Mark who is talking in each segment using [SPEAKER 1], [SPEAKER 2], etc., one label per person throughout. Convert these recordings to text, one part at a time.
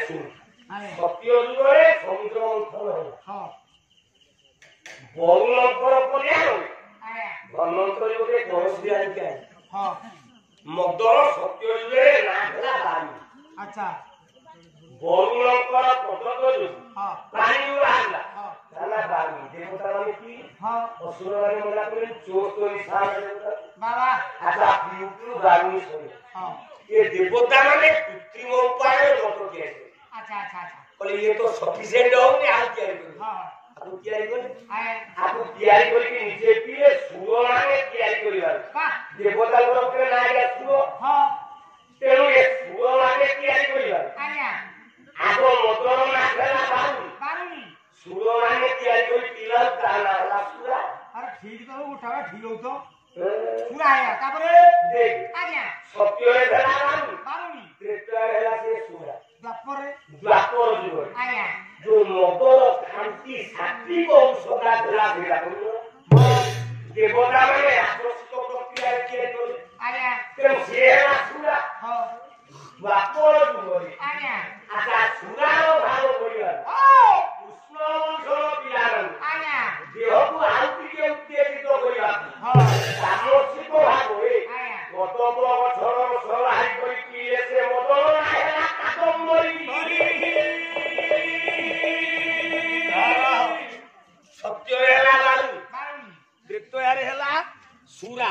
[SPEAKER 1] सुन सत्य जुगरे समुद्र मंथन है बहुलंकर कल्याण धनंतर जुगे गणेश बिहारी के मदर सत्य जुगरे नाला बारी
[SPEAKER 2] अच्छा
[SPEAKER 1] बहुलंकर पदक जो पानी उड़ाला नाला बारी देवता माने की असुर माने मला करे 74 साल देवता
[SPEAKER 2] बाबा
[SPEAKER 1] अच्छा पिउटु बारी सुन ये देवता माने कृत्रिम उपाय मत के
[SPEAKER 2] अच्छा अच्छा अच्छा
[SPEAKER 1] बोले ये तो सफिशिएंट होने आ क्या करी आपको तैयारी करे आपको तैयारी करी कि नीचे पीले सुरो माने तैयारी करी वाला देवता को के ना या सुरो तेनु ये सुरो माने तैयारी करी वाला
[SPEAKER 2] आया
[SPEAKER 1] आपको मोटर ना खेला बारू सुरो माने तैयारी करी पीला ताना वाला सुरा
[SPEAKER 2] अरे ठीक तो उठावा ठीक हो तो सुरा आया तापरे
[SPEAKER 1] देख
[SPEAKER 2] आया
[SPEAKER 1] सत्य है धरा बारू त्रेता हैला से सुरा द्वापर जुग
[SPEAKER 2] आया
[SPEAKER 1] जो मदर शांति सात्विक औषधा धरा भेड़ा देवता माने आश्वस्त प्रक्रिया के
[SPEAKER 2] आया
[SPEAKER 1] तेम से सुरा द्वापर जुग
[SPEAKER 2] आया
[SPEAKER 1] आजा सुरारो भाव करिया कृष्ण वंशर पिलारन
[SPEAKER 2] आया
[SPEAKER 1] देह को आहुति के उत्तेजित करिया तामसिक भाव होए गत प्रवचन सहाय करी पीले से मदर आया कादम्बरी सत्य हेला बारू त्रेता यारे हेला सुरा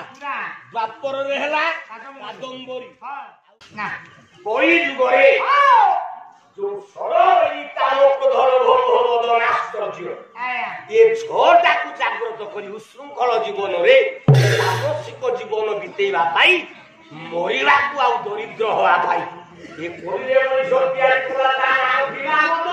[SPEAKER 1] द्वापर रे हेला कादम्बरी
[SPEAKER 2] ना
[SPEAKER 1] कोई जुगरे जो सरली तामक धर भोर भोर आश्चर्य
[SPEAKER 2] आया
[SPEAKER 1] ये झटा को जागृत करी उशृंखल जीवन रे तामसिक जीवन बितेइबा पाई मरिबा को आ दरिद्र होआ पाई ये कोइले मनिष तैयारी कला ता नाम